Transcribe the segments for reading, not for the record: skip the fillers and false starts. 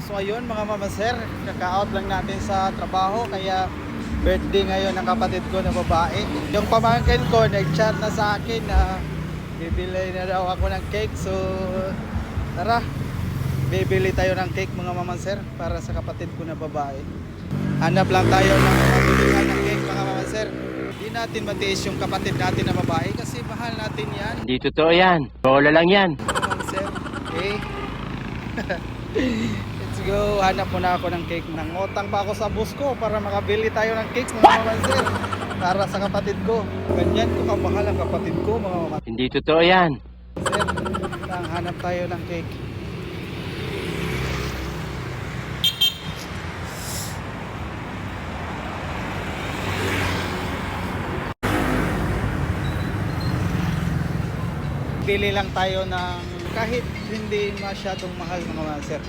So ayun mga mama sir, kaka-out lang natin sa trabaho kaya birthday ngayon ng kapatid ko na babae. Yung pamangkin ko nag-chat na sa akin na bibili na daw ako ng cake. So tara, bibili tayo ng cake mga mama sir para sa kapatid ko na babae. Hanap lang tayo ng mabilihan ng cake mga mama sir. Hindi natin matiis yung kapatid natin na babae kasi mahal natin yan. Hindi totoo yan. Bola lang yan. Mga mama sir, okay? Let's go. Hanap muna ako ng cake. Nangutang pa ako sa bus ko para makabili tayo ng cake mga mama sir para sa kapatid ko. Ganyan ko kamahal ang kapatid ko mga mama Hindi totoo yan. sir. Hanap tayo ng cake. Bili lang tayo ng kahit hindi masyadong mahal mga mama sir.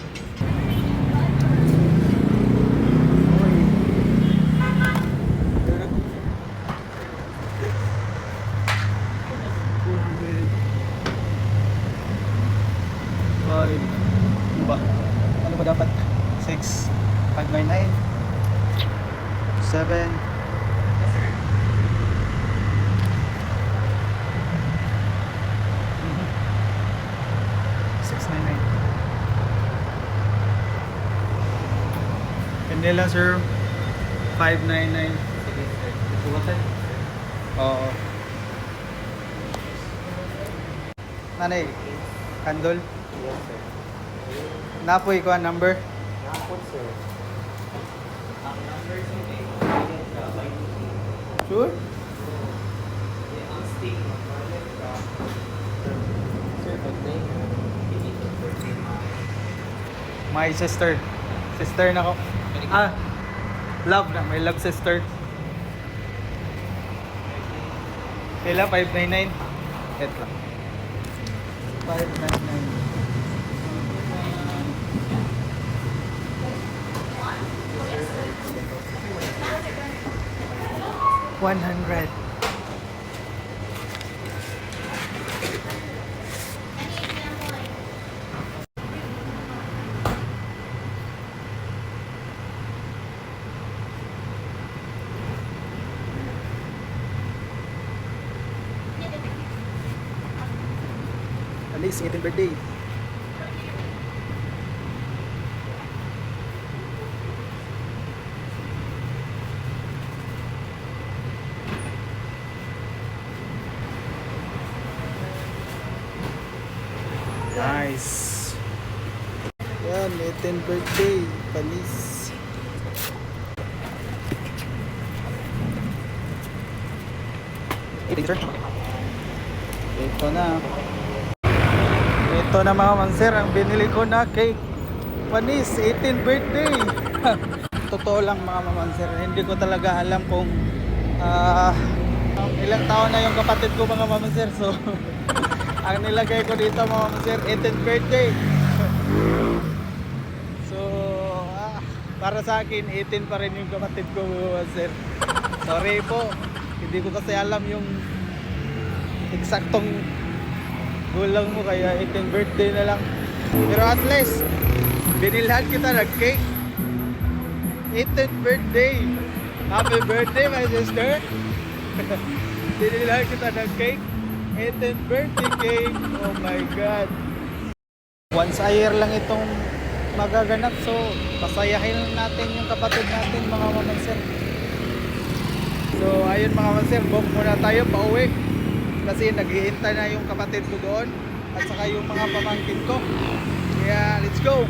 Ano ba? Ano ba dapat? 6, 599 7 699. Hindi lang sir. 599. Sige sir. Oo. Nanay, kandol? Yes, sir. Napoy ko ang number? Nakapot, sir. Ang number sa may Sure? ang stick, mag-wallet ka. Sir, pag-name, hindi ko birthday My sister. Sister na ko. Ah, love na. May love sister. Kailan? 599? Et lang. 599. $100. At least 18th birthday. Nice. Yan, 18th birthday. Panis. Sir. Ito na. Ito na mga manser, ang binili ko na cake. Panis, 18th birthday. Totoo lang mga mamanser, hindi ko talaga alam kung ilang taon na yung kapatid ko mga mamanser. So, ang nilagay ko dito mga mamanser, 18th birthday. So, para sa akin, 18 pa rin yung kapatid ko mga mamanser. Sorry po, hindi ko kasi alam yung eksaktong gulang mo kaya 18th birthday na lang. Pero at least binilhan kita ng cake. 18th birthday. Happy birthday my sister. Binilhan kita ng cake. 18th birthday cake. Oh my god. Once a year lang itong magaganap, so pasayahin natin yung kapatid natin mga mamanser. So ayun mga mamanser, book muna tayo pauwi kasi naghihintay na yung kapatid ko doon at saka yung mga pamangkin ko. Kaya let's go.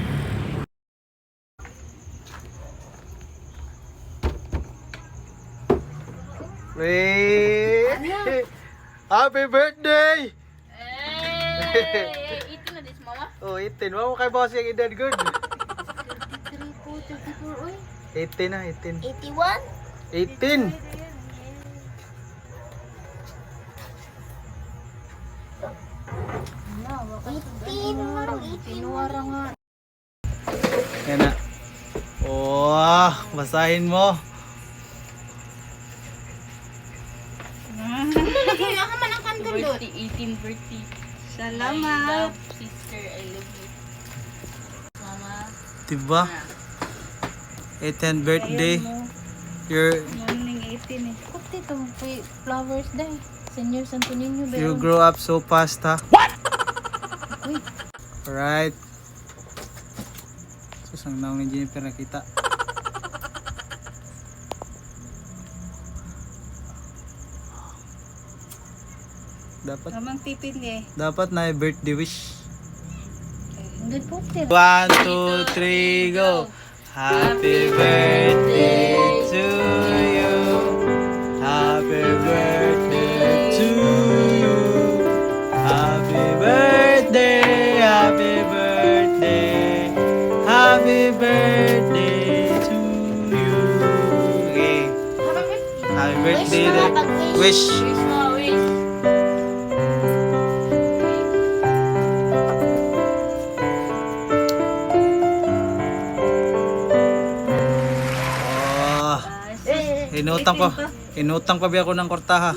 Wait. Happy birthday. Hey, ito na dis mama. Oh, 18. Wow, kay boss yung edad good. 34, 34, uy. 18 na, 18. 81? 18. Pinuwara nga. Yan na. Oh, basahin mo. Kailangan man ang kandol doon. Birthday, 18 birthday. Salamat. My love sister, I love you. Mama, Diba? 18th birthday. Your Morning 18 eh. Puti to. May flowers day. Senior Santo Niño. you grow up so fast, ha? What? Alright. Susang naong ni Jennifer nakita. Dapat Kamang tipid eh. dapat na birthday wish. Good puti. 1, 2, 3, go! Happy birthday to you. Happy birthday to you. Happy birthday, happy birthday. Happy birthday to you. Okay. Happy birthday. Wish. Wish mo, wish. Oh, inutang pa biya ako ng kortaha.